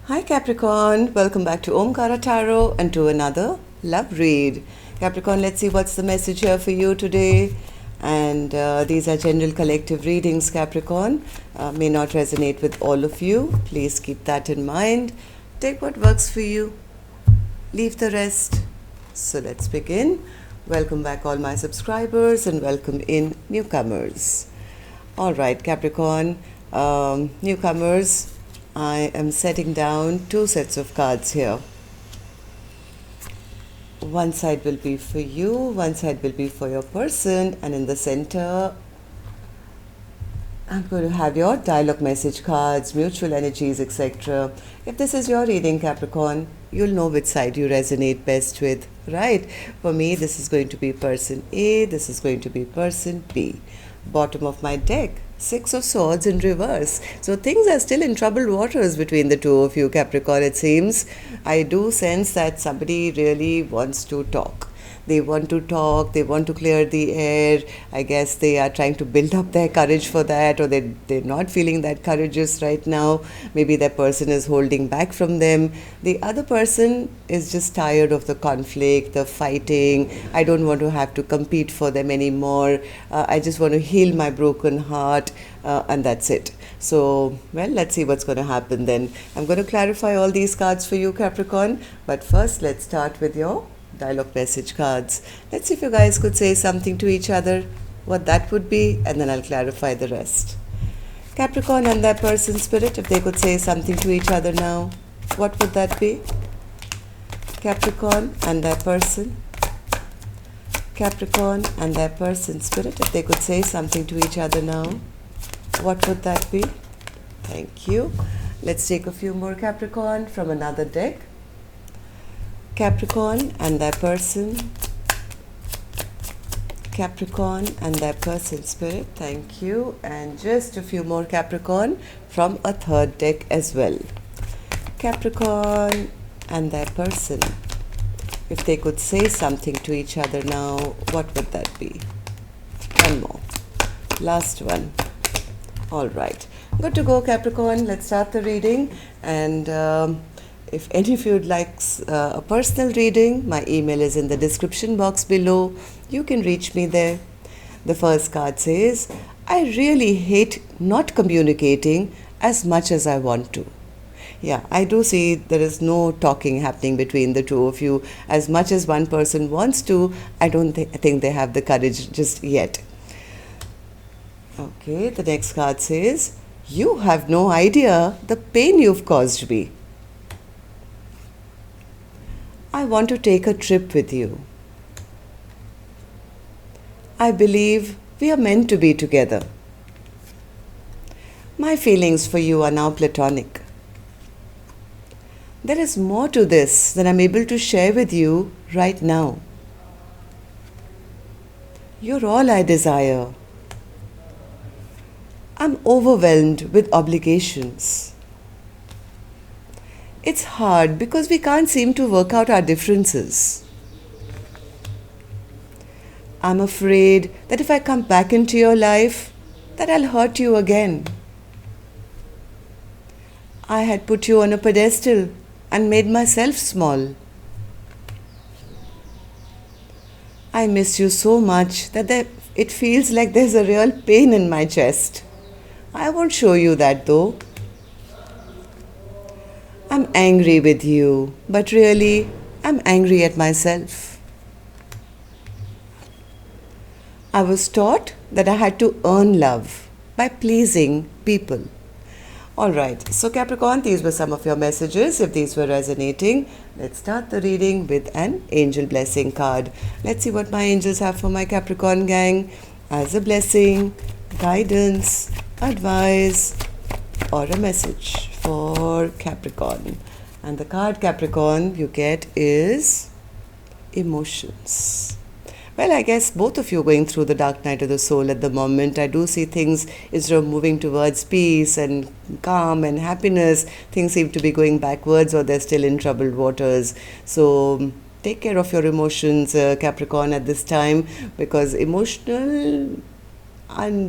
Hi Capricorn, welcome back to Omkaratarot and to another love read. Capricorn, let's see what's the message here for you today. And these are general collective readings, Capricorn. May not resonate with all of you. Please keep that in mind. Take what works for you. Leave the rest. So let's begin. Welcome back all my subscribers and welcome in newcomers. All right, Capricorn, newcomers, I am setting down two sets of cards here. One side will be for you, one side will be for your person, and in the center, I'm going to have your dialogue message cards, mutual energies, etc. If this is your reading, Capricorn, you'll know which side you resonate best with, right? For me, this is going to be person A, this is going to be person B. Bottom of my deck, Six of Swords in reverse. So things are still in troubled waters between the two of you, Capricorn, it seems. I do sense that somebody really wants to talk. They want to talk, they want to clear the air. I guess they are trying to build up their courage for that, or they're not feeling that courageous right now. Maybe that person is holding back from them. The other person is just tired of the conflict, the fighting. I don't want to have to compete for them anymore. I just want to heal my broken heart, and that's it. So, well, let's see what's going to happen then. I'm going to clarify all these cards for you, Capricorn. But first, let's start with your dialogue message cards. Let's see if you guys could say something to each other, what that would be, and then I'll clarify the rest. Capricorn and their person, spirit, if they could say something to each other now, what would that be? Capricorn and their person. Capricorn and their person, spirit, if they could say something to each other now, what would that be? Thank you. Let's take a few more, Capricorn, from another deck. Capricorn and their person. Capricorn and their person, spirit, thank you. And just a few more, Capricorn, from a third deck as well. Capricorn and their person, if they could say something to each other now, what would that be? One more. Last one. All right. Good to go, Capricorn. Let's start the reading. And if any of you would like a personal reading, my email is in the description box below. You can reach me there. The first card says, I really hate not communicating as much as I want to. Yeah, I do see there is no talking happening between the two of you. As much as one person wants to, I don't think they have the courage just yet. Okay, the next card says, you have no idea the pain you've caused me. I want to take a trip with you. I believe we are meant to be together. My feelings for you are now platonic. There is more to this than I'm able to share with you right now. You're all I desire. I'm overwhelmed with obligations. It's hard because we can't seem to work out our differences. I'm afraid that if I come back into your life, that I'll hurt you again. I had put you on a pedestal and made myself small. I miss you so much that it feels like there's a real pain in my chest. I won't show you that though. I'm angry with you, but really, I'm angry at myself. I was taught that I had to earn love by pleasing people. Alright, so Capricorn, these were some of your messages. If these were resonating, let's start the reading with an angel blessing card. Let's see what my angels have for my Capricorn gang as a blessing, guidance, advice, or a message for Capricorn. And the card, Capricorn, you get is emotions. Well, I guess both of you are going through the dark night of the soul at the moment. I do see things, instead of moving towards peace and calm and happiness, things seem to be going backwards, or they're still in troubled waters. So take care of your emotions, Capricorn, at this time, because emotional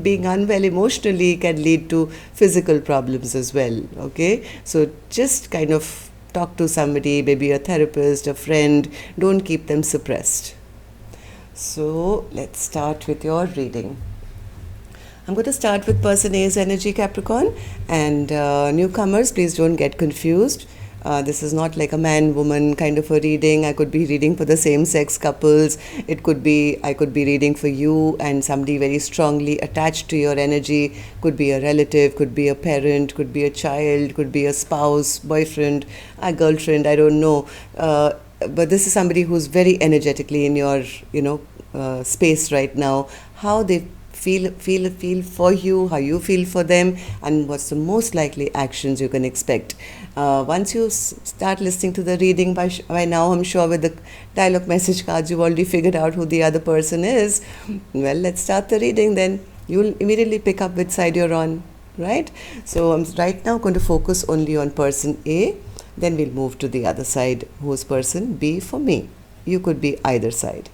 being unwell emotionally can lead to physical problems as well. Okay, so just kind of talk to somebody, maybe a therapist, a friend. Don't keep them suppressed. So let's start with your reading. I'm going to start with person A's energy, Capricorn, and newcomers, please don't get confused. This is not like a man-woman kind of a reading. I could be reading for the same-sex couples. I could be reading for you and somebody very strongly attached to your energy. Could be a relative, could be a parent, could be a child, could be a spouse, boyfriend, a girlfriend, I don't know. But this is somebody who's very energetically in your, space right now. How they feel for you, how you feel for them, and what's the most likely actions you can expect. Once you start listening to the reading, by now I'm sure with the dialogue message cards you've already figured out who the other person is. Well, let's start the reading then. You'll immediately pick up which side you're on, right? So I'm right now going to focus only on person A, then we'll move to the other side, who's person B for me. You could be either side.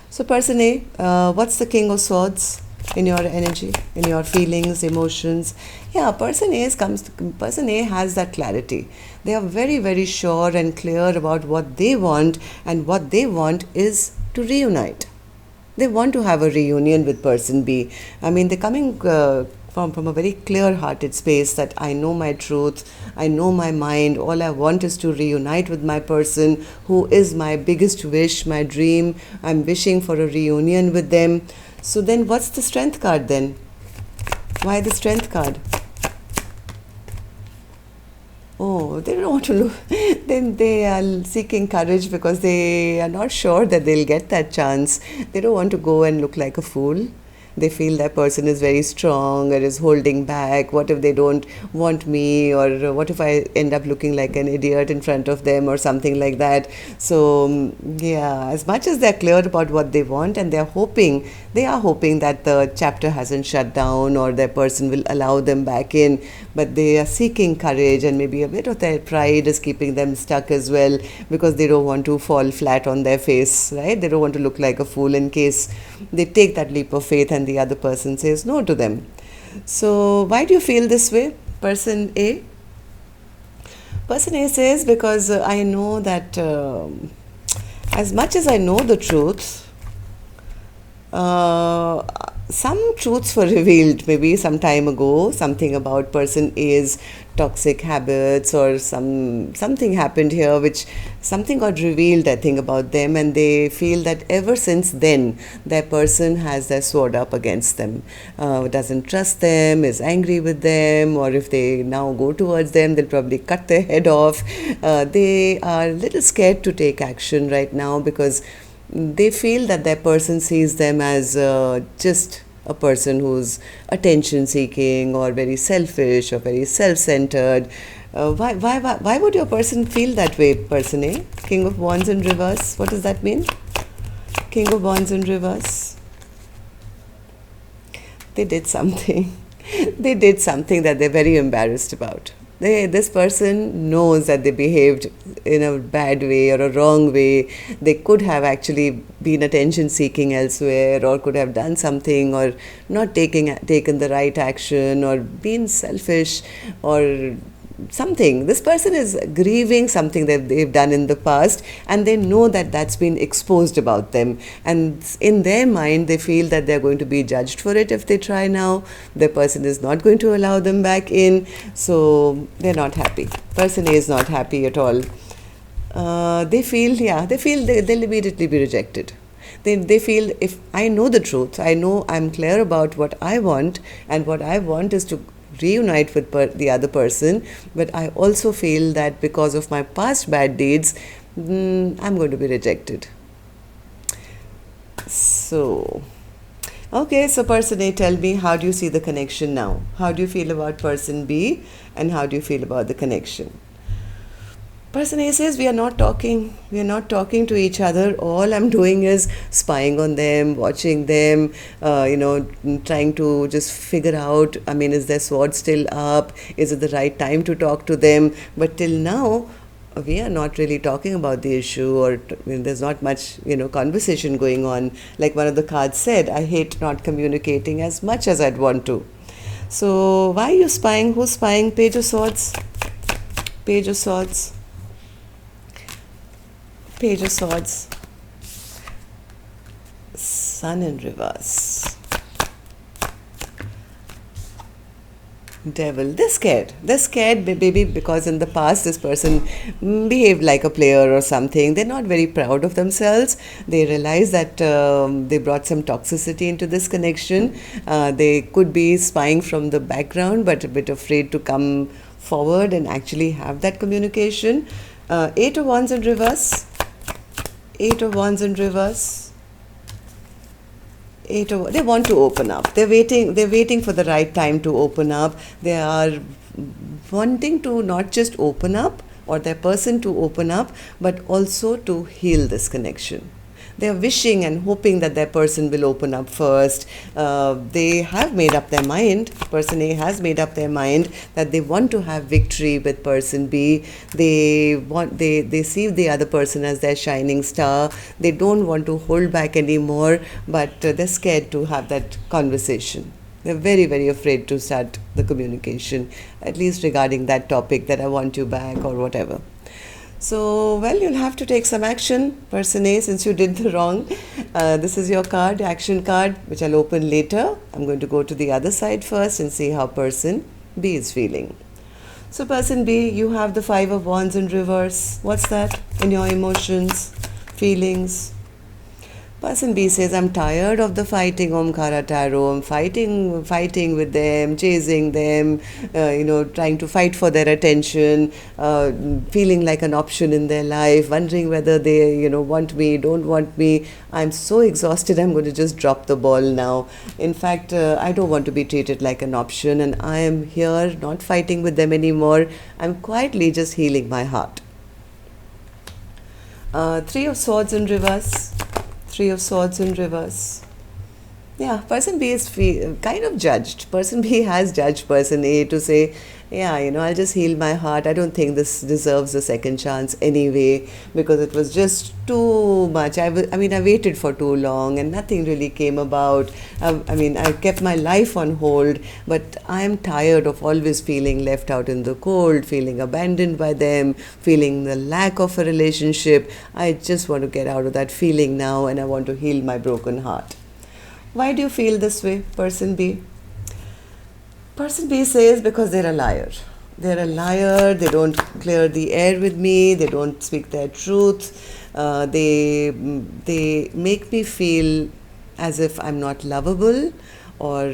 So person A, what's the King of Swords in your energy, in your feelings, emotions? Yeah, person A has that clarity. They are very, very sure and clear about what they want, and what they want is to reunite. They want to have a reunion with person B. I mean, they're coming from a very clear-hearted space that I know my truth, I know my mind, all I want is to reunite with my person who is my biggest wish, my dream. I'm wishing for a reunion with them. So then what's the Strength card then? Why the Strength card? Oh, they don't want to look. Then they are seeking courage because they are not sure that they'll get that chance. They don't want to go and look like a fool. They feel that person is very strong or is holding back. What if they don't want me, or what if I end up looking like an idiot in front of them or something like that. So yeah, as much as they're clear about what they want, and they are hoping that the chapter hasn't shut down or their person will allow them back in, but they are seeking courage, and maybe a bit of their pride is keeping them stuck as well, because they don't want to fall flat on their face, right? They don't want to look like a fool in case they take that leap of faith and the other person says no to them. So why do you feel this way, person A? Person A says, because I know that as much as I know the truth, some truths were revealed maybe some time ago, something about person A's toxic habits, or something happened here which something got revealed, I think, about them, and they feel that ever since then their person has their sword up against them, doesn't trust them, is angry with them, or if they now go towards them they'll probably cut their head off. They are a little scared to take action right now because they feel that their person sees them as just a person who's attention seeking or very selfish or very self-centered. Why would your person feel that way, person A? King of Wands in reverse, what does that mean? King of Wands in reverse. They did something. They did something that they're very embarrassed about. This person knows that they behaved in a bad way or a wrong way. They could have actually been attention seeking elsewhere, or could have done something, or not taken the right action, or been selfish, or something. This person is grieving something that they've done in the past, and they know that that's been exposed about them, and in their mind they feel that they're going to be judged for it if they try now. Their person is not going to allow them back in, so they're not happy. Person A is not happy at all. They feel they'll immediately be rejected. They feel, if I know the truth, I know I'm clear about what I want, and what I want is to reunite with the other person, but I also feel that because of my past bad deeds, I'm going to be rejected. So, okay, so person A, tell me, how do you see the connection now? How do you feel about person B, and how do you feel about the connection? Person A says, we are not talking to each other. All I'm doing is spying on them, watching them, trying to just figure out, is their sword still up? Is it the right time to talk to them? But till now, we are not really talking about the issue, or there's not much, conversation going on. Like one of the cards said, I hate not communicating as much as I'd want to. So why are you spying? Who's spying? Page of Swords. Page of Swords. Page of Swords. Sun in reverse. Devil. They're scared. They're scared maybe because in the past this person behaved like a player or something. They're not very proud of themselves. They realize that they brought some toxicity into this connection. They could be spying from the background, but a bit afraid to come forward and actually have that communication. 8 of Wands in reverse. 8 of Wands in reverse. They want to open up. They're waiting for the right time to open up. They are wanting to not just open up, or their person to open up, but also to heal this connection. They are wishing and hoping that their person will open up first. They have made up their mind. Person A has made up their mind that they want to have victory with person B. They see the other person as their shining star. They don't want to hold back anymore, but they're scared to have that conversation. They're very, very afraid to start the communication, at least regarding that topic, that I want you back or whatever. So, well, you'll have to take some action, person A, since you did the wrong. This is your card, action card, which I'll open later. I'm going to go to the other side first and see how person B is feeling. So, person B, you have the 5 of Wands in reverse. What's that in your emotions, feelings? Person B says, I'm tired of the fighting, Omkaratarot. I'm fighting with them, chasing them, trying to fight for their attention, feeling like an option in their life, wondering whether they, want me, don't want me. I'm so exhausted, I'm going to just drop the ball now. In fact, I don't want to be treated like an option, and I am here not fighting with them anymore. I'm quietly just healing my heart. 3 of Swords in reverse. 3 of Swords in reverse. Yeah, person B is kind of judged. Person B has judged person A to say, yeah, I'll just heal my heart. I don't think this deserves a second chance anyway, because it was just too much. I waited for too long and nothing really came about. I kept my life on hold, but I am tired of always feeling left out in the cold, feeling abandoned by them, feeling the lack of a relationship. I just want to get out of that feeling now, and I want to heal my broken heart. Why do you feel this way, person B? Person B says, because they're a liar. They're a liar. They don't clear the air with me. They don't speak their truth. They make me feel as if I'm not lovable, or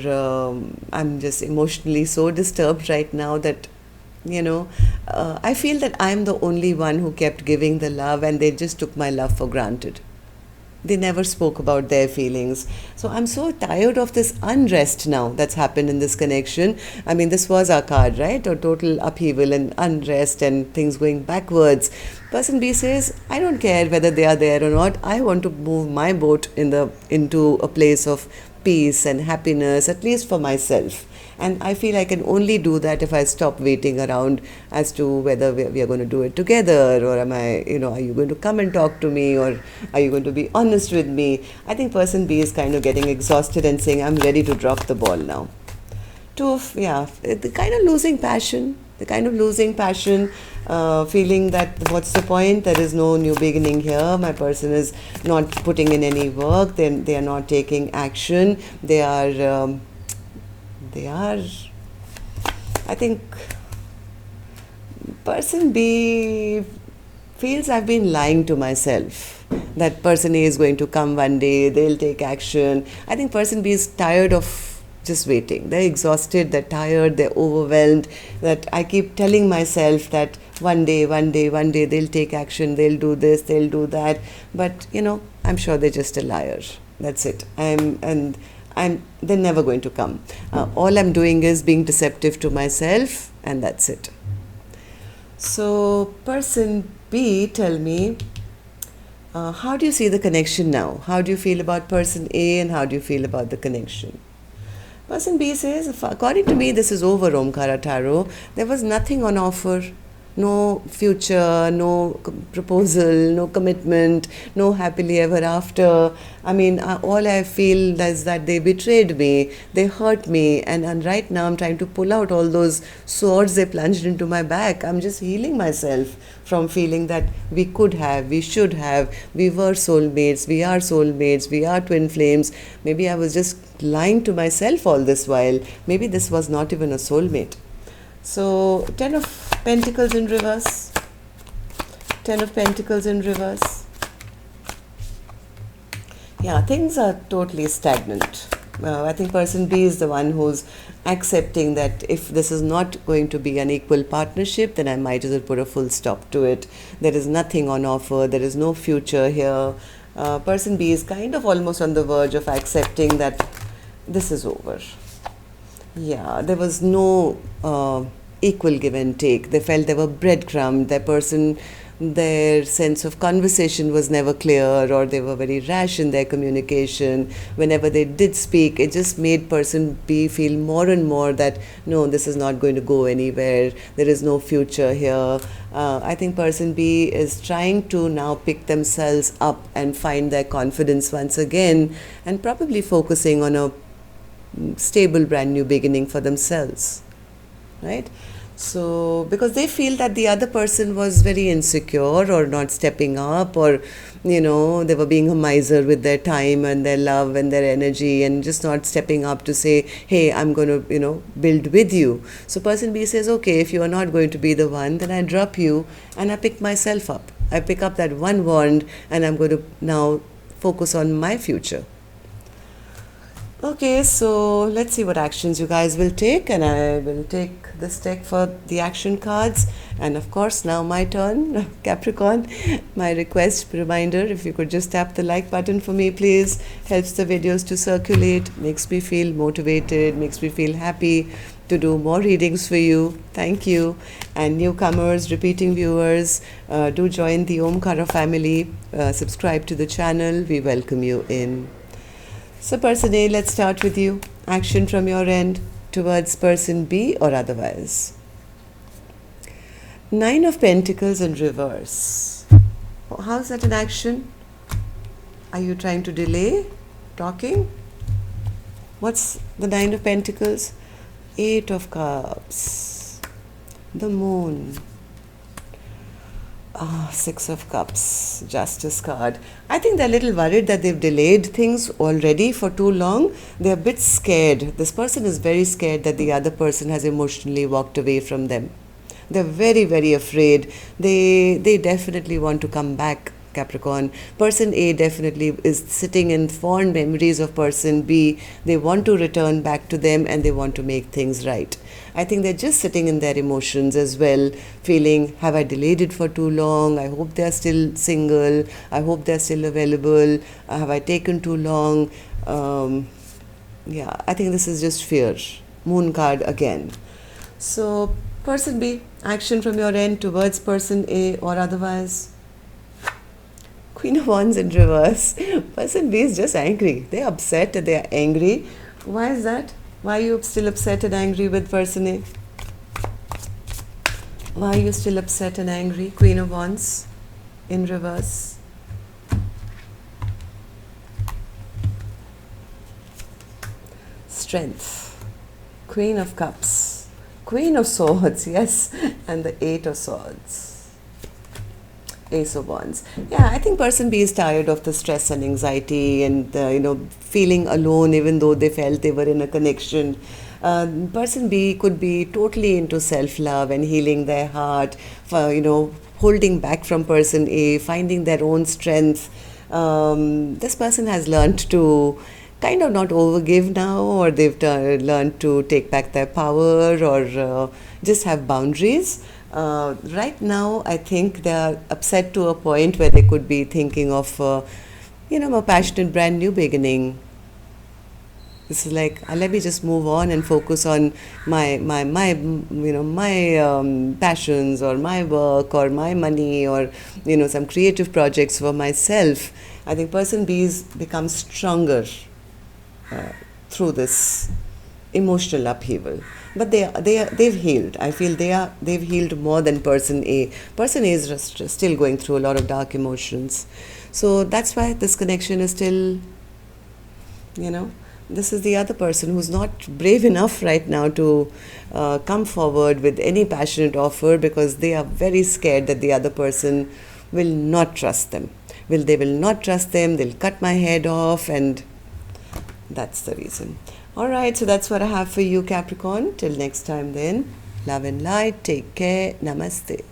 I'm just emotionally so disturbed right now that, I feel that I'm the only one who kept giving the love, and they just took my love for granted. They never spoke about their feelings. So I'm so tired of this unrest now that's happened in this connection. This was our card, right? A total upheaval and unrest and things going backwards. Person B says, I don't care whether they are there or not. I want to move my boat into a place of peace and happiness, at least for myself. And I feel I can only do that if I stop waiting around as to whether we are going to do it together, or are you going to come and talk to me, or are you going to be honest with me? I think person B is kind of getting exhausted and saying, I'm ready to drop the ball now. The kind of losing passion, feeling that what's the point? There is no new beginning here. My person is not putting in any work. They are not taking action. They are, I think, person B feels I've been lying to myself. That person A is going to come one day, they'll take action. I think person B is tired of just waiting. They're exhausted, they're tired, they're overwhelmed. That I keep telling myself that one day, they'll take action, they'll do this, they'll do that. But, I'm sure they're just a liar. That's it. They're never going to come. All I'm doing is being deceptive to myself, and that's it. So, person B, tell me, how do you see the connection now? How do you feel about person A, and how do you feel about the connection? Person B says, according to me, this is over, Omkaratarot. There was nothing on offer. No future, no proposal, no commitment, no happily ever after. I mean, all I feel is that they betrayed me, they hurt me, and right now I'm trying to pull out all those swords they plunged into my back. I'm just healing myself from feeling that we could have, we should have, we were soulmates, we are soulmates, we are twin flames. Maybe I was just lying to myself all this while. Maybe this was not even a soulmate. So, 10 of Pentacles in reverse. 10 of Pentacles in reverse. Yeah, things are totally stagnant. I think person B is the one who's accepting that if this is not going to be an equal partnership, then I might as well put a full stop to it. There is nothing on offer. There is no future here. Person B is kind of almost on the verge of accepting that this is over. Yeah, there was no equal give and take. They felt they were breadcrumbed. Their sense of conversation was never clear, or they were very rash in their communication. Whenever they did speak, it just made person B feel more and more that no, this is not going to go anywhere. There is no future here. I think person B is trying to now pick themselves up and find their confidence once again, and probably focusing on a stable brand new beginning for themselves, right? So because they feel that the other person was very insecure or not stepping up, or they were being a miser with their time and their love and their energy, and just not stepping up to say, hey, I'm going to build with you. So person B says, okay, if you are not going to be the one, then I drop you and I pick myself up. I pick up that one wand and I'm going to now focus on my future. Okay, so let's see what actions you guys will take, and I will take this deck for the action cards. And of course, now my turn, Capricorn. My reminder, if you could just tap the like button for me, please. Helps the videos to circulate, makes me feel motivated, makes me feel happy to do more readings for you. Thank you. And newcomers, repeating viewers, do join the Omkara family. Subscribe to the channel. We welcome you in. So person A, let's start with you. Action from your end towards person B or otherwise. 9 of Pentacles in reverse. How's that an action? Are you trying to delay talking? What's the 9 of Pentacles? 8 of Cups. The Moon. 6 of Cups, Justice card. I think they're a little worried that they've delayed things already for too long. They're a bit scared. This person is very scared that the other person has emotionally walked away from them. They're very, very afraid. They definitely want to come back, Capricorn. Person A definitely is sitting in fond memories of person B. They want to return back to them and they want to make things right. I think they're just sitting in their emotions as well, feeling, have I delayed it for too long? I hope they're still single. I hope they're still available. Have I taken too long? I think this is just fear. Moon card again. So, person B, action from your end towards person A or otherwise. Queen of Wands in reverse. Person B is just angry. They're upset, they're angry. Why is that? Why are you still upset and angry with person A? Why are you still upset and angry? Queen of Wands in reverse. Strength. Queen of Cups. Queen of Swords, yes. And the 8 of Swords. Ace of Wands. Yeah, I think person B is tired of the stress and anxiety and feeling alone even though they felt they were in a connection. Person B could be totally into self-love and healing their heart, holding back from person A, finding their own strength. This person has learned to kind of not overgive now, or they've learned to take back their power, or just have boundaries. Right now, I think they are upset to a point where they could be thinking of, a passionate brand new beginning. This is like, let me just move on and focus on my passions, or my work, or my money, or some creative projects for myself. I think person B's becomes stronger through this emotional upheaval. but they've healed. I feel they've healed more than person A. Person A is just still going through a lot of dark emotions. So that's why this connection is still, this is the other person who's not brave enough right now to come forward with any passionate offer, because they are very scared that the other person will not trust them. They will not trust them, they'll cut my head off, and that's the reason. Alright, so that's what I have for you, Capricorn. Till next time then, love and light, take care, namaste.